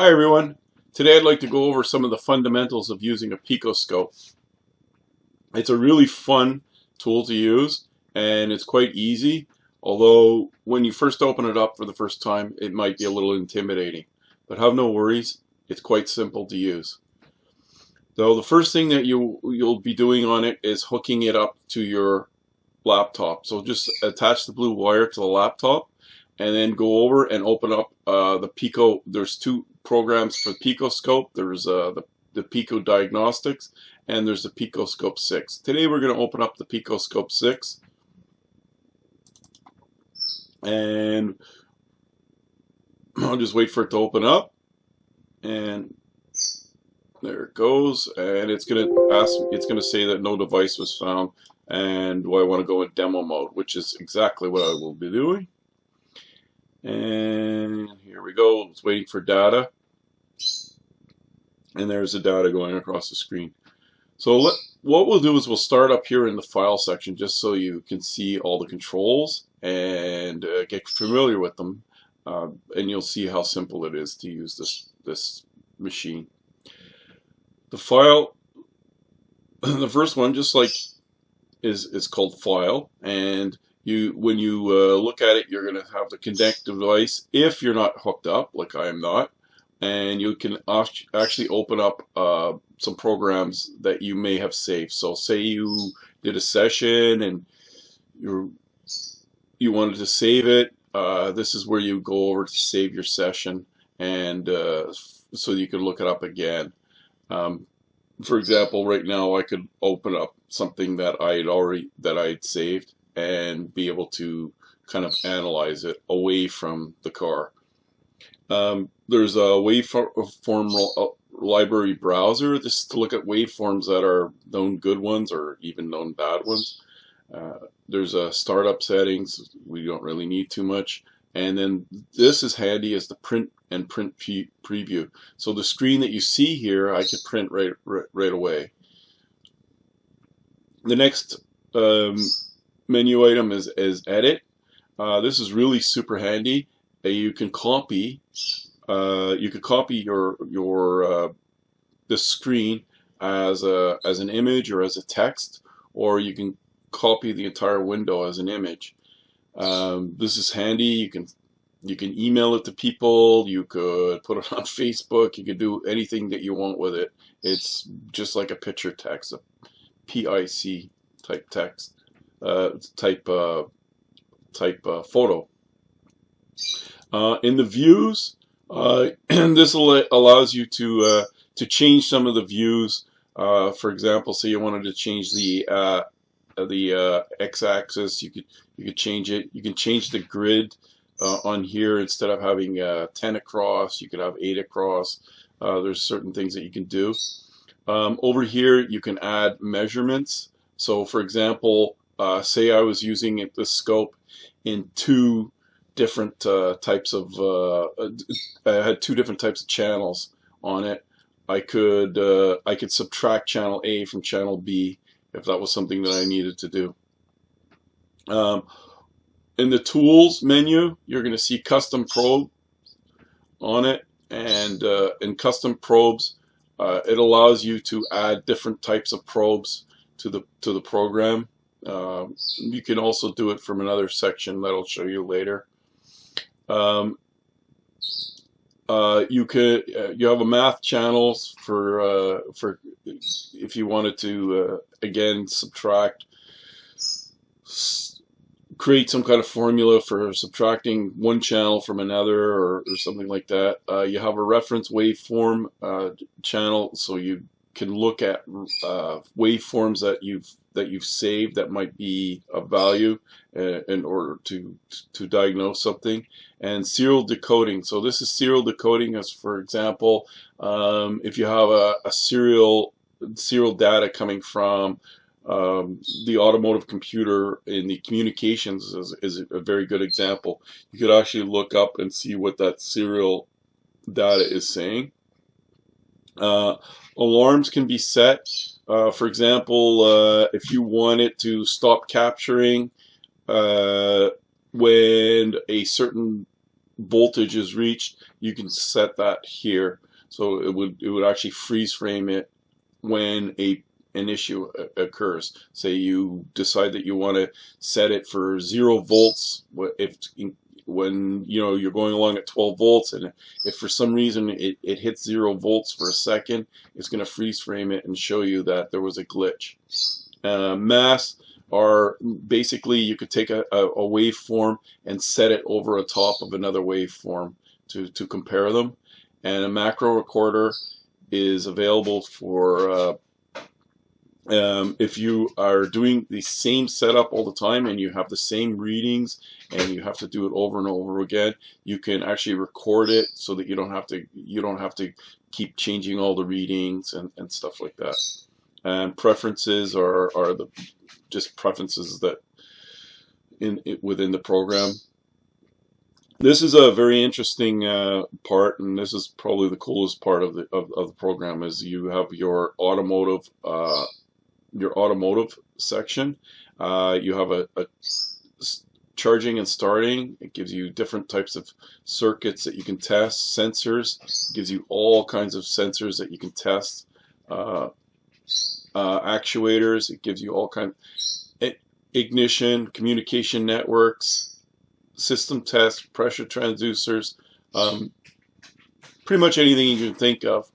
Hi everyone. Today I'd like to go over some of the fundamentals of using a Pico scope. It's a really fun tool to use and it's quite easy, although when you first open it up for the first time it might be a little intimidating. But have no worries, it's quite simple to use. So the first thing that you'll be doing on it is hooking it up to your laptop. So just attach the blue wire to the laptop and then go over and open up the Pico. There's two programs for Pico scope. There's the Pico Diagnostics and there's the Pico Scope 6. Today we're going to open up the Pico Scope 6 and I'll just wait for it to open up, and there it goes, and it's going to say that no device was found, and do I want to go in demo mode, which is exactly what I will be doing. And here we go. It's waiting for data, and there's the data going across the screen. So what we'll do is we'll start up here in the file section just so you can see all the controls and get familiar with them, and you'll see how simple it is to use this machine. The file, the first one, just like is called file, and when you look at it, you're going to have the connect device if you're not hooked up, like I am not, and you can actually open up some programs that you may have saved. So say you did a session and you wanted to save it, this is where you go over to save your session, and so you can look it up again. For example, right now I could open up something that I'd saved and be able to kind of analyze it away from the car. There's a waveform library browser. This is to look at waveforms that are known good ones or even known bad ones. There's a startup settings. We don't really need too much. And then this is handy as the print and print preview. So the screen that you see here, I could print right away. The next menu item is edit. This is really super handy. You can copy. You could copy your this screen as an image or as a text, or you can copy the entire window as an image. This is handy. You can email it to people. You could put it on Facebook. You could do anything that you want with it. It's just like a picture text, a PIC type text, type photo. In the views, and this allows you to change some of the views. For example, say you wanted to change the x-axis, you could change it. You can change the grid on here. Instead of having 10 across, you could have 8 across. There's certain things that you can do. Over here, you can add measurements. So, for example, say I was using the scope in two different types of. I had two different types of channels on it. I could subtract channel A from channel B if that was something that I needed to do. In the tools menu, you're going to see custom probe on it, and in custom probes, it allows you to add different types of probes to the program. You can also do it from another section that I'll show you later. You have a math channels for if you wanted to again subtract, create some kind of formula for subtracting one channel from another or something like that. You have a reference waveform channel, so you can look at waveforms that you've saved that might be of value in order to diagnose something. And serial decoding. So this is serial decoding, as for example, if you have a serial data coming from the automotive computer in the communications is a very good example. You could actually look up and see what that serial data is saying. Alarms can be set. For example, if you wanted to stop capturing when a certain voltage is reached, you can set that here. So it would actually freeze frame it when an issue occurs. Say you decide that you want to set it for 0 volts when you're going along at 12 volts, and if for some reason it hits 0 volts for a second, it's going to freeze frame it and show you that there was a glitch. Masks are basically, you could take a waveform and set it over a top of another waveform to compare them. And a macro recorder is available for if you are doing the same setup all the time and you have the same readings and you have to do it over and over again, you can actually record it so that you don't have to keep changing all the readings and stuff like that. And preferences are just preferences that within the program. This is a very interesting part, and this is probably the coolest part of the program. Is you have your automotive section. You have a charging and starting. It gives you different types of circuits that you can test. Sensors, it gives you all kinds of sensors that you can test. Actuators, it gives you all kinds. Ignition, communication networks, system tests, pressure transducers, pretty much anything you can think of.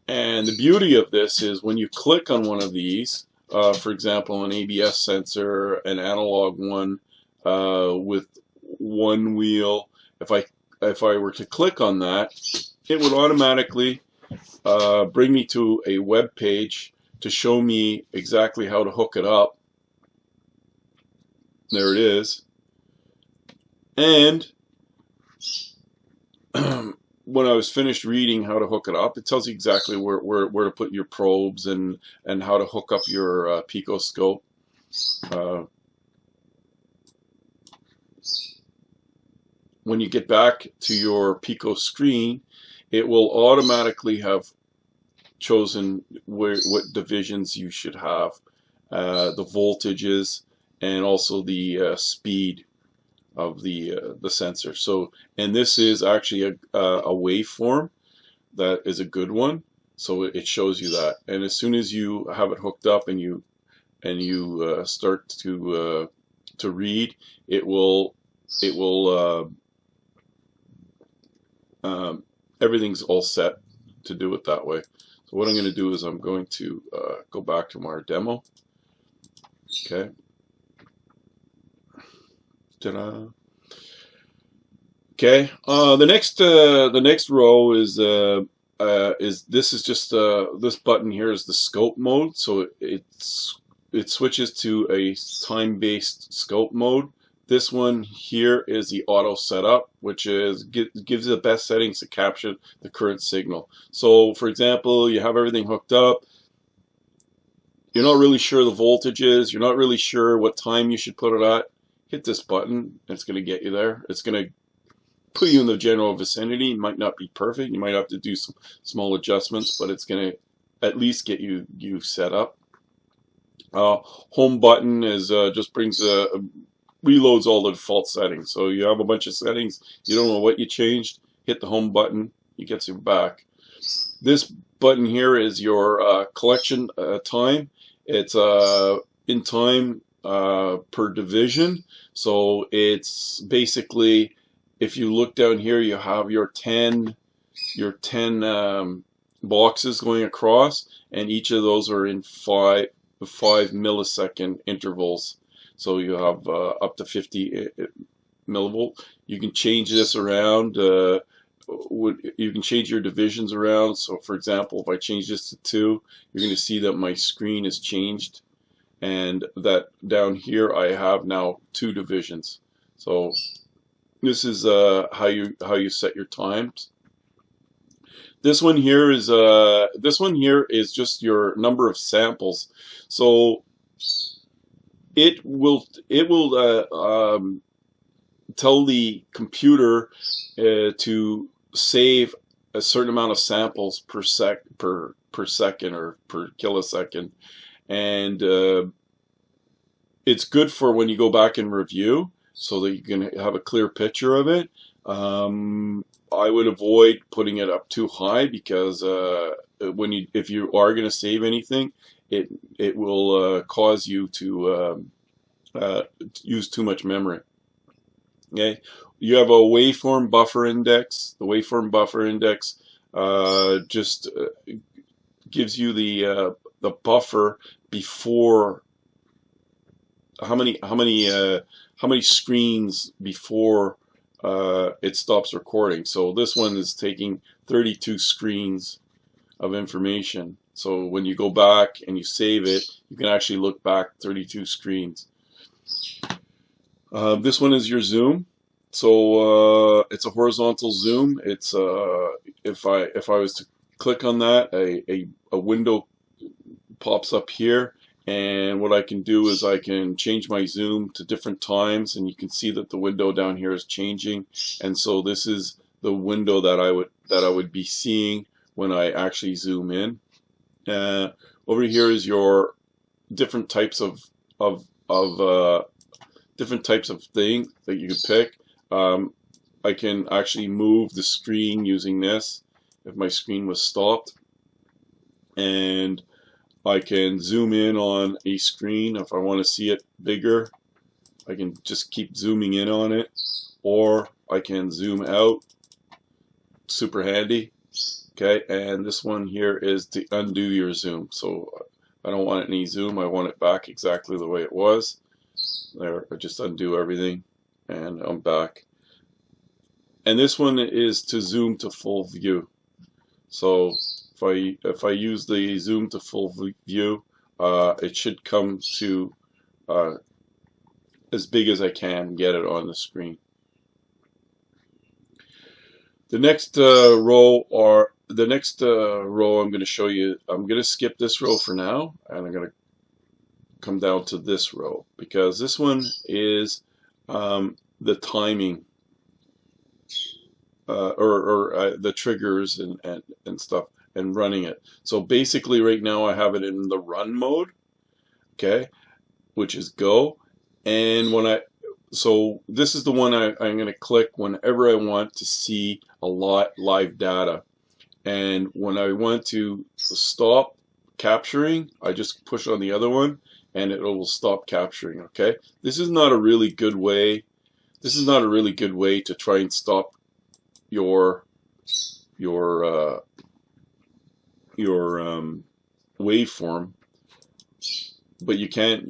And the beauty of this is when you click on one of these, for example, an ABS sensor, an analog one with one wheel, if I were to click on that, it would automatically bring me to a web page to show me exactly how to hook it up. There it is. And when I was finished reading how to hook it up, it tells you exactly where to put your probes and how to hook up your Pico scope. When you get back to your Pico screen, it will automatically have chosen what divisions you should have, the voltages, and also the speed of the sensor. So, and this is actually a waveform that is a good one. So it shows you that, and as soon as you have it hooked up and you start to read, everything's all set to do it that way. So what I'm going to do is I'm going to go back to our demo. Okay. Ta-da. Okay. The next row is this button here is the scope mode. So it switches to a time-based scope mode. This one here is the auto setup, which gives the best settings to capture the current signal. So, for example, you have everything hooked up. You're not really sure the voltages. You're not really sure what time you should put it at. Hit this button, and it's going to get you there. It's going to put you in the general vicinity. It might not be perfect. You might have to do some small adjustments, but it's going to at least get you set up. Home button is just brings reloads all the default settings. So you have a bunch of settings, you don't know what you changed, hit the home button, it gets you back. This button here is your collection time. It's in time per division. So it's basically, if you look down here, you have your 10 boxes going across, and each of those are in 5 millisecond intervals. So you have up to 50 millivolt. You can change this around. You can change your divisions around. So, for example, if I change this to 2, you're going to see that my screen is changed, and that down here I have now 2 divisions. So this is how you set your times. This one here is just your number of samples. So it will tell the computer to save a certain amount of samples per second or per kilosecond, and it's good for when you go back and review, so that you can have a clear picture of it. I would avoid putting it up too high because if you are going to save anything, it will cause you to use too much memory. Okay, you have a waveform buffer index. The waveform buffer index just gives you the buffer before how many screens before it stops recording. So this one is taking 32 screens of information. So when you go back and you save it, you can actually look back 32 screens. This one is your zoom. So it's a horizontal zoom. It's if I was to click on that, a window pops up here, and what I can do is I can change my zoom to different times, and you can see that the window down here is changing. And so this is the window that I would be seeing when I actually zoom in. Over here is your different types of different types of thing that you could pick. I can actually move the screen using this if my screen was stopped, and I can zoom in on a screen if I want to see it bigger. I can just keep zooming in on it, or I can zoom out. Super handy. Okay, and this one here is to undo your zoom. So I don't want any zoom. I want it back exactly the way it was. There, I just undo everything, and I'm back. And this one is to zoom to full view. So if I use the zoom to full view, it should come to as big as I can get it on the screen. The next row I'm going to show you. I'm going to skip this row for now, and I'm going to come down to this row because this one is the timing or the triggers and stuff, and running it. So basically right now I have it in the run mode, okay, which is go. And so this is the one I'm going to click whenever I want to see a live data. And when I want to stop capturing, I just push on the other one and it will stop capturing. Okay, this is not a really good way. This is not a really good way to try and stop your waveform, but you can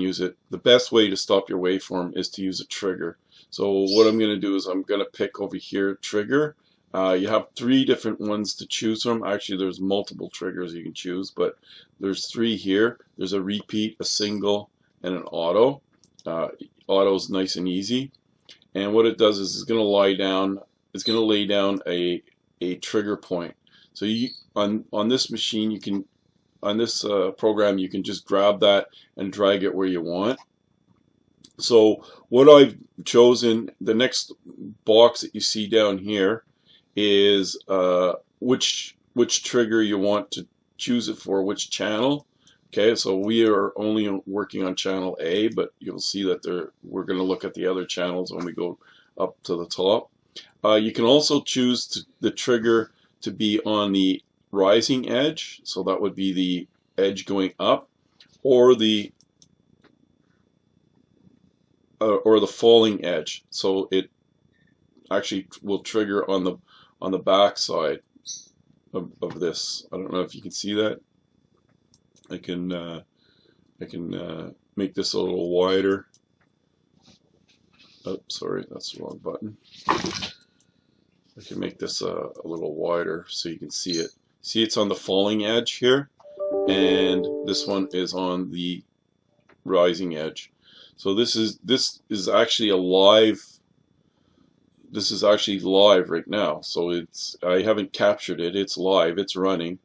use it. The best way to stop your waveform is to use a trigger. So what I'm going to do is I'm going to pick over here trigger. You have 3 different ones to choose from. Actually, there's multiple triggers you can choose, but there's 3 here. There's a repeat, a single, and an auto. Auto is nice and easy, and what it does is it's going to lay down a trigger point. So on this machine, you can, on this program, you can just grab that and drag it where you want. So what I've chosen, the next box that you see down here is which trigger you want to choose it for, which channel. Okay, so we are only working on channel A, but you'll see that we're going to look at the other channels when we go up to the top. You can also choose the trigger to be on the rising edge, so that would be the edge going up, or the falling edge. So it actually will trigger on the back side of this. I don't know if you can see that. I can make this a little wider. Oh, sorry, that's the wrong button. I can make this a little wider so you can see it. See, it's on the falling edge here, and this one is on the rising edge. So this is actually a live. This is actually live right now. So I haven't captured it. It's live. It's running.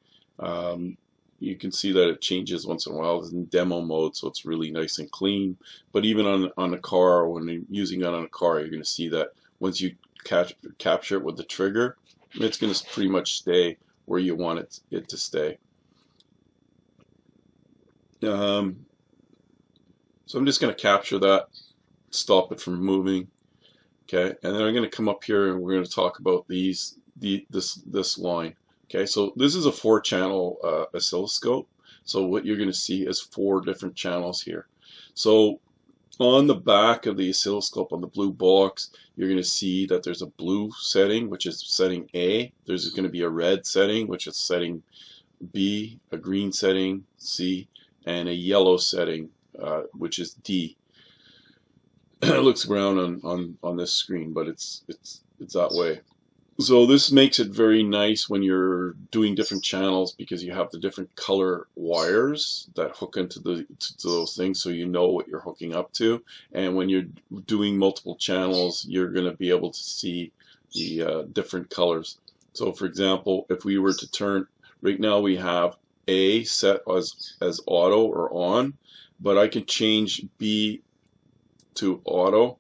You can see that it changes once in a while. It's in demo mode, so it's really nice and clean. But even on a car, when you're using it on a car, you're going to see that once you capture it with the trigger, it's going to pretty much stay where you want it to stay. So I'm just going to capture that, stop it from moving. Okay, and then I'm going to come up here and we're going to talk about this line. Okay, so this is a 4-channel oscilloscope. So what you're going to see is 4 different channels here. So on the back of the oscilloscope, on the blue box, you're going to see that there's a blue setting, which is setting A. There's going to be a red setting, which is setting B, a green setting, C, and a yellow setting, which is D. It looks brown on this screen, but it's that way. So this makes it very nice when you're doing different channels, because you have the different color wires that hook into to those things, so you know what you're hooking up to. And when you're doing multiple channels, you're going to be able to see the different colors. So for example, if we were to turn, right now we have A set as auto or on, but I can change B to auto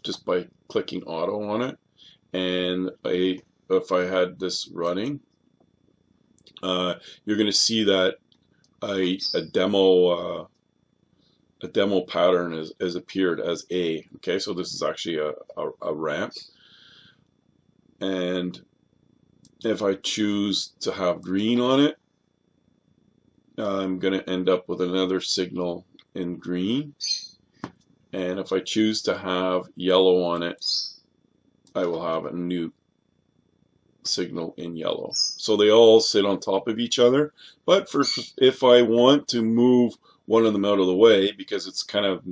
just by clicking auto on it. And if I had this running, you're going to see that a demo pattern has appeared as A. Okay, so this is actually a ramp. And if I choose to have green on it, I'm going to end up with another signal in green. And if I choose to have yellow on it, I will have a new signal in yellow. So they all sit on top of each other. But if I want to move one of them out of the way because it's kind of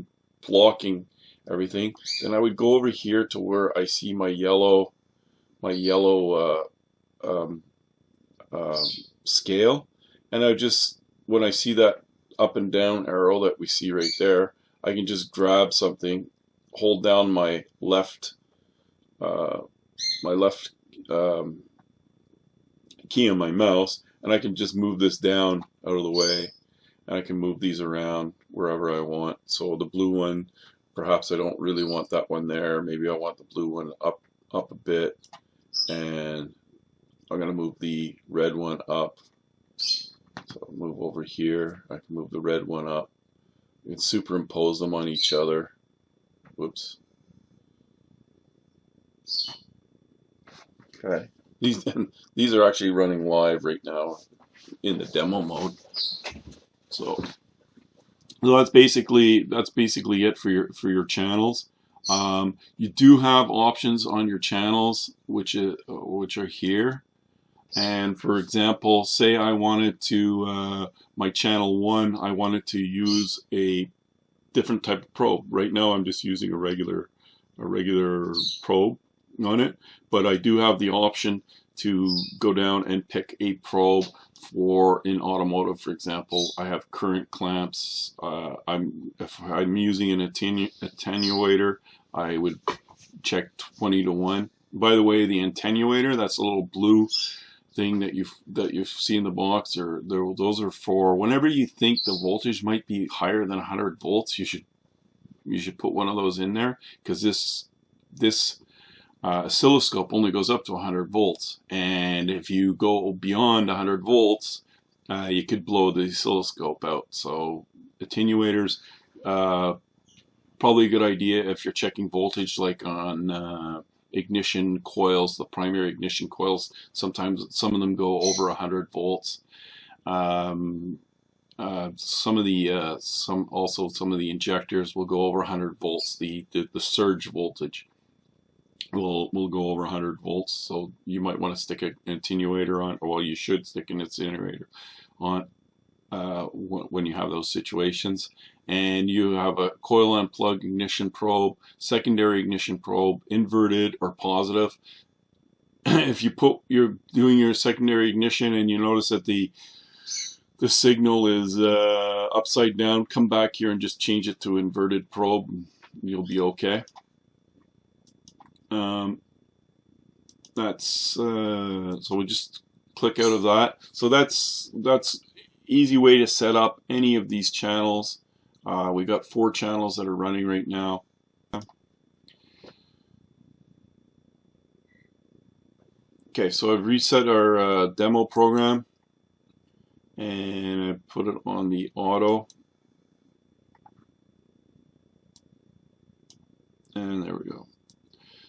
blocking everything, then I would go over here to where I see my yellow scale, and I just, when I see that up and down arrow that we see right there, I can just grab something, hold down my left key on my mouse, and I can just move this down out of the way, and I can move these around wherever I want. So the blue one, perhaps I don't really want that one there. Maybe I want the blue one up a bit, and I'm going to move the red one up. So I'll move over here. I can move the red one up. You can superimpose them on each other. Whoops. Okay. These are actually running live right now in the demo mode. So that's basically it for your channels. You do have options on your channels which are here. And for example, say I wanted to my channel 1, I wanted to use a different type of probe. Right now I'm just using a regular probe on it, but I do have the option to go down and pick a probe for, in automotive, for example. I have current clamps. If I'm using an attenuator, I would check 20 to 1. By the way, the attenuator, that's a little blue thing that you see in the box, those are for whenever you think the voltage might be higher than 100 volts. You should put one of those in there, because this oscilloscope only goes up to 100 volts, and if you go beyond 100 volts, you could blow the oscilloscope out. So attenuators, probably a good idea if you're checking voltage, like on ignition coils, the primary ignition coils. Sometimes some of them go over 100 volts. Some of the injectors will go over 100 volts. The surge voltage will go over 100 volts. So you might want to stick an attenuator on, or well, you should stick an attenuator on when you have those situations. And you have a coil unplug ignition probe, secondary ignition probe, inverted or positive. If you're doing your secondary ignition and you notice that the signal is upside down, come back here and just change it to inverted probe, and you'll be okay. So we just click out of that. So that's easy way to set up any of these channels. We got 4 channels that are running right now. Okay, so I've reset our demo program, and I put it on the auto, and there we go.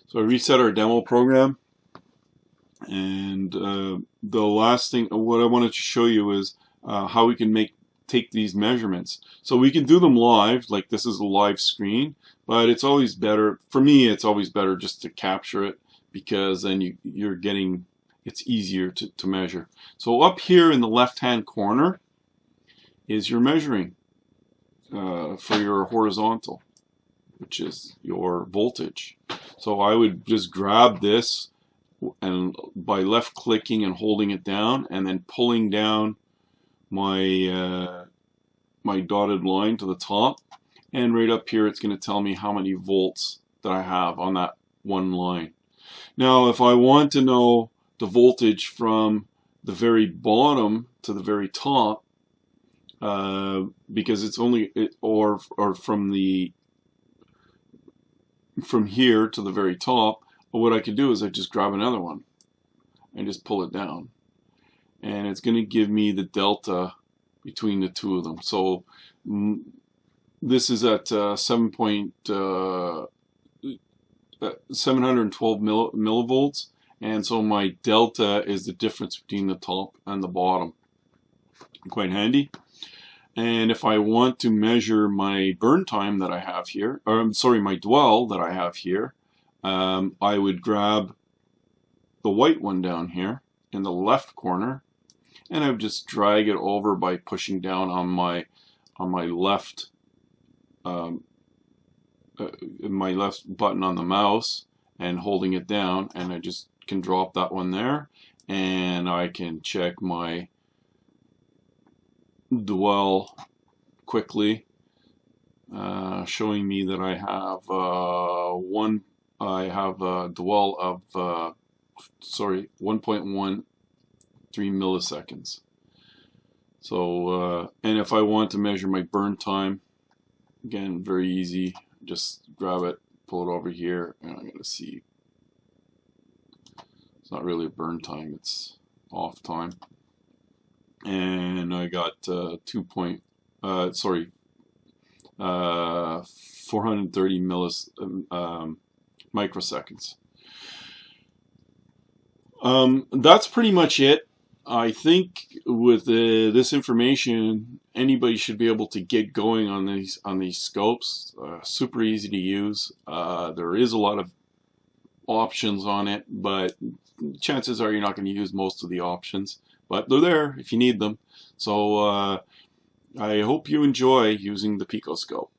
So I reset our demo program, and the last thing, what I wanted to show you is how we can take these measurements. So we can do them live, like this is a live screen, but it's always better, for me it's always better just to capture it, because then you're getting, it's easier to measure. So up here in the left hand corner is your measuring for your horizontal, which is your voltage. So I would just grab this, and by left clicking and holding it down and then pulling down my my dotted line to the top, and right up here it's going to tell me how many volts that I have on that one line. Now if I want to know the voltage from the very bottom to the very top, because it's only or from here to the very top, what I could do is I just grab another one and just pull it down, and it's going to give me the delta between the two of them. So this is at 712 millivolts, and so my delta is the difference between the top and the bottom. Quite handy. And if I want to measure my burn time that I have here, or I'm sorry, my dwell that I have here, I would grab the white one down here in the left corner, and I would just drag it over by pushing down on my left my left button on the mouse and holding it down, and I just can drop that one there, and I can check my dwell quickly, showing me that I have a dwell of 1.13 milliseconds. So and if I want to measure my burn time, again, very easy, just grab it, pull it over here, and I'm gonna see it's not really a burn time, it's off time. And I got 430 microseconds. That's pretty much it. I think with this information, anybody should be able to get going on these scopes. Super easy to use. There is a lot of options on it, but chances are you're not going to use most of the options. But they're there if you need them. So I hope you enjoy using the Pico scope.